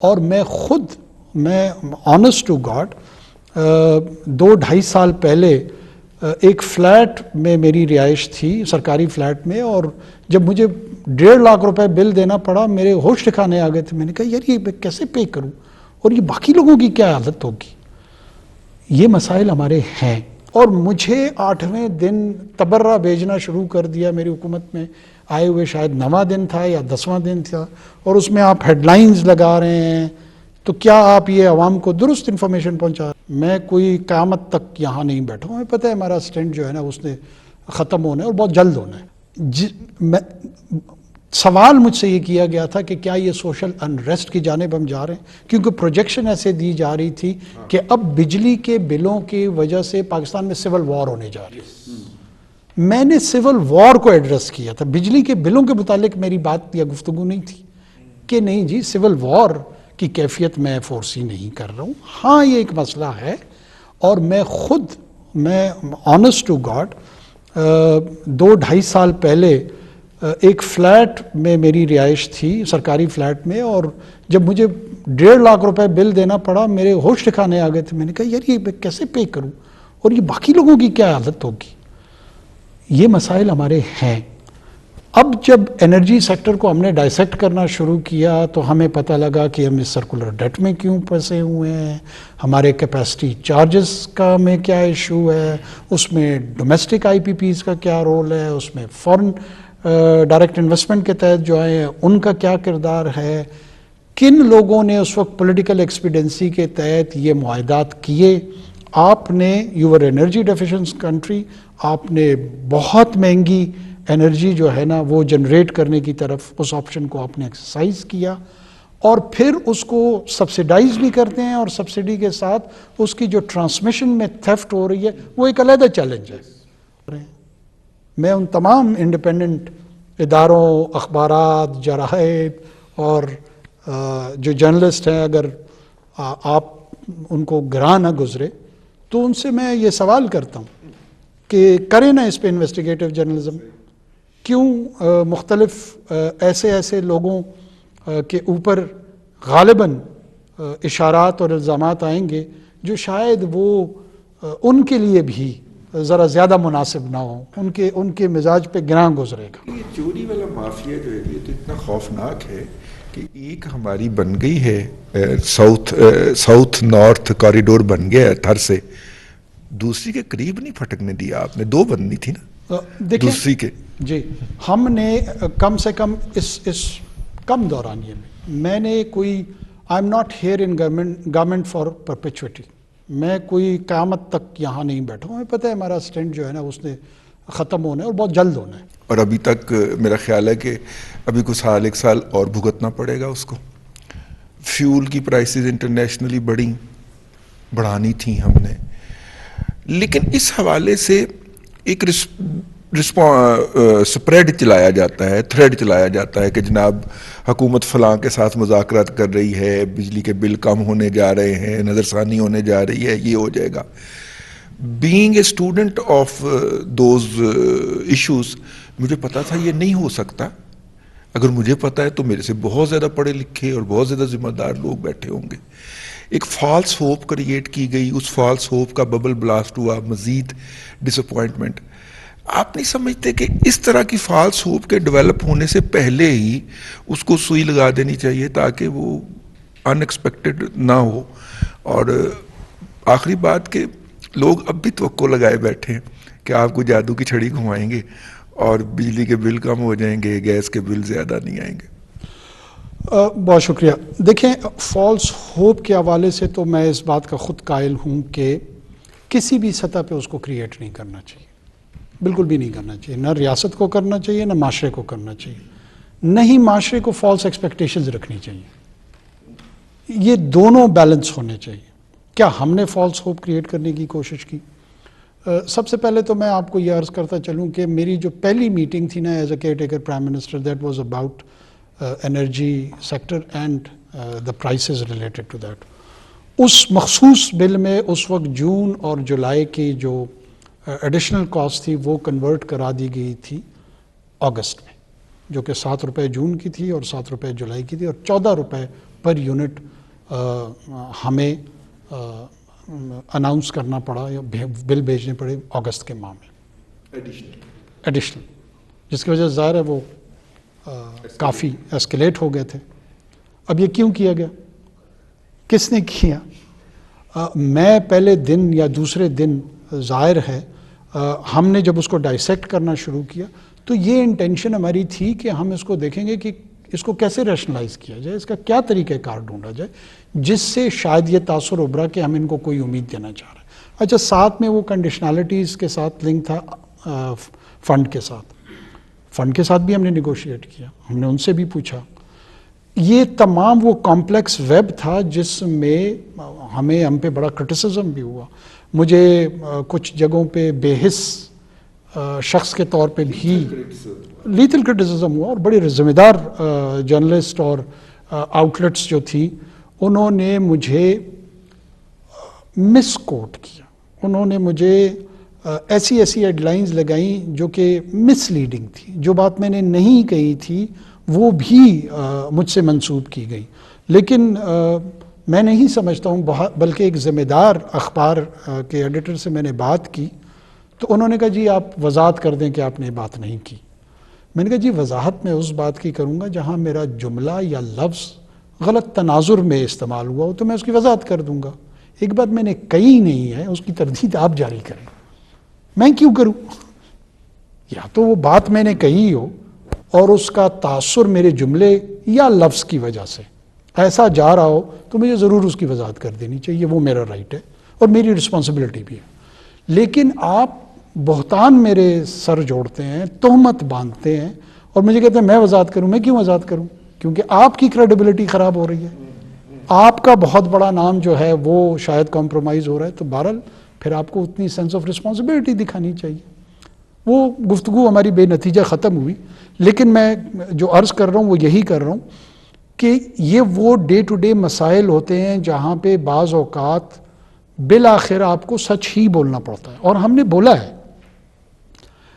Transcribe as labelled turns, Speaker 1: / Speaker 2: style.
Speaker 1: اور میں honest to God 2-2.5 سال پہلے ایک فلیٹ میں میری رہائش تھی، سرکاری فلیٹ میں، اور جب مجھے 1.5 لاکھ روپے بل دینا پڑا میرے ہوش ٹھکانے آ گئے تھے۔ میں نے کہا یار یہ میں کیسے پے کروں اور یہ باقی لوگوں کی کیا حالت ہوگی۔ یہ مسائل ہمارے ہیں، اور مجھے 8ویں دن تبرہ بھیجنا شروع کر دیا۔ میری حکومت میں آئے ہوئے شاید 9واں دن تھا یا 10واں دن تھا، اور اس میں آپ ہیڈ لائنز لگا رہے ہیں، تو کیا آپ یہ عوام کو درست انفارمیشن پہنچا؟ میں کوئی قیامت تک یہاں نہیں بیٹھا ہوں، ہمیں پتہ ہے ہمارا سٹینٹ جو ہے نا اس نے ختم ہونا ہے اور بہت جلد ہونا ہے۔ سوال مجھ سے یہ کیا گیا تھا کہ کیا یہ سوشل انریسٹ کی جانب ہم جا رہے ہیں، کیونکہ پروجیکشن ایسے دی جا رہی تھی کہ اب بجلی کے بلوں کی وجہ سے پاکستان میں سول وار ہونے جا رہی ہے۔ میں نے سول وار کو ایڈریس کیا تھا، بجلی کے بلوں کے متعلق میری بات یا گفتگو نہیں تھی کہ نہیں جی سول وار کی کیفیت میں فورسی نہیں کر رہا ہوں۔ ہاں یہ ایک مسئلہ ہے، اور میں آنیسٹ ٹو گاڈ 2-2.5 سال پہلے ایک فلیٹ میں میری رہائش تھی، سرکاری فلیٹ میں، اور جب مجھے 1.5 لاکھ روپے بل دینا پڑا میرے ہوش ٹھکانے آ گئے تھے۔ میں نے کہا یار یہ میں کیسے پے کروں اور یہ باقی لوگوں کی کیا حالت ہوگی۔ یہ مسائل ہمارے ہیں۔ اب جب انرجی سیکٹر کو ہم نے ڈائسیکٹ کرنا شروع کیا تو ہمیں پتہ لگا کہ ہم اس سرکولر ڈیٹ میں کیوں پھنسے ہوئے ہیں، ہمارے کیپیسٹی چارجز کا میں کیا ایشو ہے، اس میں ڈومیسٹک آئی پی پیز کا کیا رول ہے، اس میں فورن ڈائریکٹ انویسٹمنٹ کے تحت جو ہیں ان کا کیا کردار ہے، کن لوگوں نے اس وقت پولیٹیکل ایکسپیڈنسی کے تحت یہ معاہدات کیے۔ آپ نے یور انرجی ڈیفیشنس کنٹری، آپ نے بہت مہنگی انرجی جو ہے نا وہ جنریٹ کرنے کی طرف اس آپشن کو آپ نے ایکسرسائز کیا، اور پھر اس کو سبسیڈائز بھی کرتے ہیں، اور سبسڈی کے ساتھ اس کی جو ٹرانسمیشن میں تھیفٹ ہو رہی ہے وہ ایک علیحدہ چیلنج ہے۔ میں ان تمام انڈیپینڈنٹ اداروں، اخبارات، جرائد اور جو جرنلسٹ ہیں، اگر آپ ان کو گراں نہ گزرے تو ان سے میں یہ سوال کرتا ہوں کہ کریں نا اس پہ انویسٹیگیٹو جرنلزم۔ کیوں مختلف ایسے لوگوں کے اوپر غالباً اشارات اور الزامات آئیں گے جو شاید وہ ان کے لیے بھی ذرا زیادہ مناسب نہ ہو، ان کے مزاج پہ گراں گزرے گا۔
Speaker 2: یہ چوری والا مافیا جو ہے یہ تو اتنا خوفناک ہے کہ ایک ہماری بن گئی ہے ساؤتھ نارتھ کوریڈور بن گیا ہے تھر سے، دوسری کے قریب نہیں پھٹکنے دیا آپ نے، 2 بننی تھی نا دوسری کے۔
Speaker 1: جی ہم نے کم سے کم اس کم دورانیے میں نے کوئی I am not here in government for perpetuity, میں کوئی قیامت تک یہاں نہیں بیٹھا ہوں، ہمیں پتہ ہے ہمارا سٹینٹ جو ہے نا اس نے ختم ہونا ہے اور بہت جلد ہونا ہے۔
Speaker 2: اور ابھی تک میرا خیال ہے کہ ابھی کچھ سال 1 سال اور بھگتنا پڑے گا اس کو۔ فیول کی پرائسز انٹرنیشنلی بڑھانی تھیں ہم نے، لیکن اس حوالے سے ایک سپریڈ چلایا جاتا ہے، تھریڈ چلایا جاتا ہے کہ جناب حکومت فلاں کے ساتھ مذاکرات کر رہی ہے، بجلی کے بل کم ہونے جا رہے ہیں، نظر ثانی ہونے جا رہی ہے، یہ ہو جائے گا۔ Being a student of those issues مجھے پتا تھا یہ نہیں ہو سکتا۔ اگر مجھے پتا ہے تو میرے سے بہت زیادہ پڑھے لکھے اور بہت زیادہ ذمہ دار لوگ بیٹھے ہوں گے۔ ایک فالس ہوپ کریٹ کی گئی، اس فالس ہوپ کا ببل بلاسٹ ہوا، مزید ڈس اپوائنٹمنٹ۔ آپ نہیں سمجھتے کہ اس طرح کی فالس ہوپ کے ڈیولپ ہونے سے پہلے ہی اس کو سوئی لگا دینی چاہیے تاکہ وہ ان ایکسپیکٹڈ نہ ہو؟ اور آخری بات کہ لوگ اب بھی توقع لگائے بیٹھے ہیں کہ آپ کو جادو کی چھڑی گھمائیں گے اور بجلی کے بل کم ہو جائیں گے، گیس کے بل زیادہ نہیں آئیں گے۔
Speaker 1: بہت شکریہ۔ دیکھیں فالس ہوپ کے حوالے سے تو میں اس بات کا خود قائل ہوں کہ کسی بھی سطح پہ اس کو کریٹ نہیں کرنا چاہیے، بالکل بھی نہیں کرنا چاہیے، نہ ریاست کو کرنا چاہیے نہ معاشرے کو کرنا چاہیے، نہ ہی معاشرے کو فالس ایکسپیکٹیشنز رکھنی چاہیے۔ یہ دونوں بیلنس ہونے چاہیے۔ کیا ہم نے فالس ہوپ کریٹ کرنے کی کوشش کی؟ سب سے پہلے تو میں آپ کو یہ عرض کرتا چلوں کہ میری جو پہلی میٹنگ تھی نا as a caretaker prime minister, that was about energy sector and the prices related to that. اس مخصوص بل میں اس وقت جون اور جولائی کی جو ایڈیشنل کاسٹ تھی وہ کنورٹ کرا دی گئی تھی اگست میں، جو کہ 7 روپے جون کی تھی اور 7 روپے جولائی کی تھی اور 14 روپے پر یونٹ ہمیں اناؤنس کرنا پڑا یا بل بھیجنے پڑے اگست کے ماہ میں ایڈیشنل، جس کی وجہ سے ظاہر ہے وہ کافی ایسکیلیٹ ہو گئے تھے. اب یہ کیوں کیا گیا، کس نے کیا؟ میں پہلے دن یا دوسرے دن ظاہر ہے ہم نے جب اس کو ڈائسیکٹ کرنا شروع کیا تو یہ انٹینشن ہماری تھی کہ ہم اس کو دیکھیں گے کہ اس کو کیسے ریشنلائز کیا جائے، اس کا کیا طریقہ کار ڈھونڈا جائے جس سے شاید یہ تاثر ابھرا کہ ہم ان کو کوئی امید دینا چاہ رہے ہیں. اچھا، ساتھ میں وہ کنڈیشنالٹیز کے ساتھ لنک تھا فنڈ کے ساتھ. فنڈ کے ساتھ بھی ہم نے نیگوشیٹ کیا، ہم نے ان سے بھی پوچھا. یہ تمام وہ کمپلیکس ویب تھا جس میں ہم پہ بڑا کرٹیسزم بھی ہوا. مجھے کچھ جگہوں پہ بے حس شخص کے طور پہ بھی لیتھل کرٹیسزم ہوا، اور بڑے ذمہ دار جرنلسٹ اور آؤٹلیٹس جو تھی انہوں نے مجھے مس کوٹ کیا. انہوں نے مجھے ایسی ہیڈ لائنز لگائیں جو کہ مس لیڈنگ تھی. جو بات میں نے نہیں کہی تھی وہ بھی مجھ سے منسوب کی گئی. لیکن میں نہیں سمجھتا ہوں، بلکہ ایک ذمہ دار اخبار کے ایڈیٹر سے میں نے بات کی تو انہوں نے کہا جی آپ وضاحت کر دیں کہ آپ نے یہ بات نہیں کی. میں نے کہا جی وضاحت میں اس بات کی کروں گا جہاں میرا جملہ یا لفظ غلط تناظر میں استعمال ہوا ہو تو میں اس کی وضاحت کر دوں گا. ایک بات میں نے کہی نہیں ہے، اس کی تردید آپ جاری کریں، میں کیوں کروں؟ یا تو وہ بات میں نے کہی ہو اور اس کا تاثر میرے جملے یا لفظ کی وجہ سے ایسا جا رہا ہو تو مجھے ضرور اس کی وضاحت کر دینی چاہیے، وہ میرا رائٹ ہے اور میری رسپانسبلٹی بھی ہے. لیکن آپ بہتان میرے سر جوڑتے ہیں، تہمت باندھتے ہیں اور مجھے کہتے ہیں میں وضاحت کروں. میں کیوں وضاحت کروں؟ کیونکہ آپ کی کریڈیبلٹی خراب ہو رہی ہے، آپ کا بہت بڑا نام جو ہے وہ شاید کمپرومائز ہو رہا ہے. تو بہرحال پھر آپ کو اتنی سینس آف رسپانسبلٹی دکھانی چاہیے. وہ گفتگو ہماری بے نتیجہ ختم ہوئی. لیکن میں جو عرض کر رہا ہوں وہ یہی کر رہا ہوں کہ یہ وہ ڈے ٹو ڈے مسائل ہوتے ہیں جہاں پہ بعض اوقات بالآخر آپ کو سچ ہی بولنا پڑتا ہے. اور ہم نے بولا ہے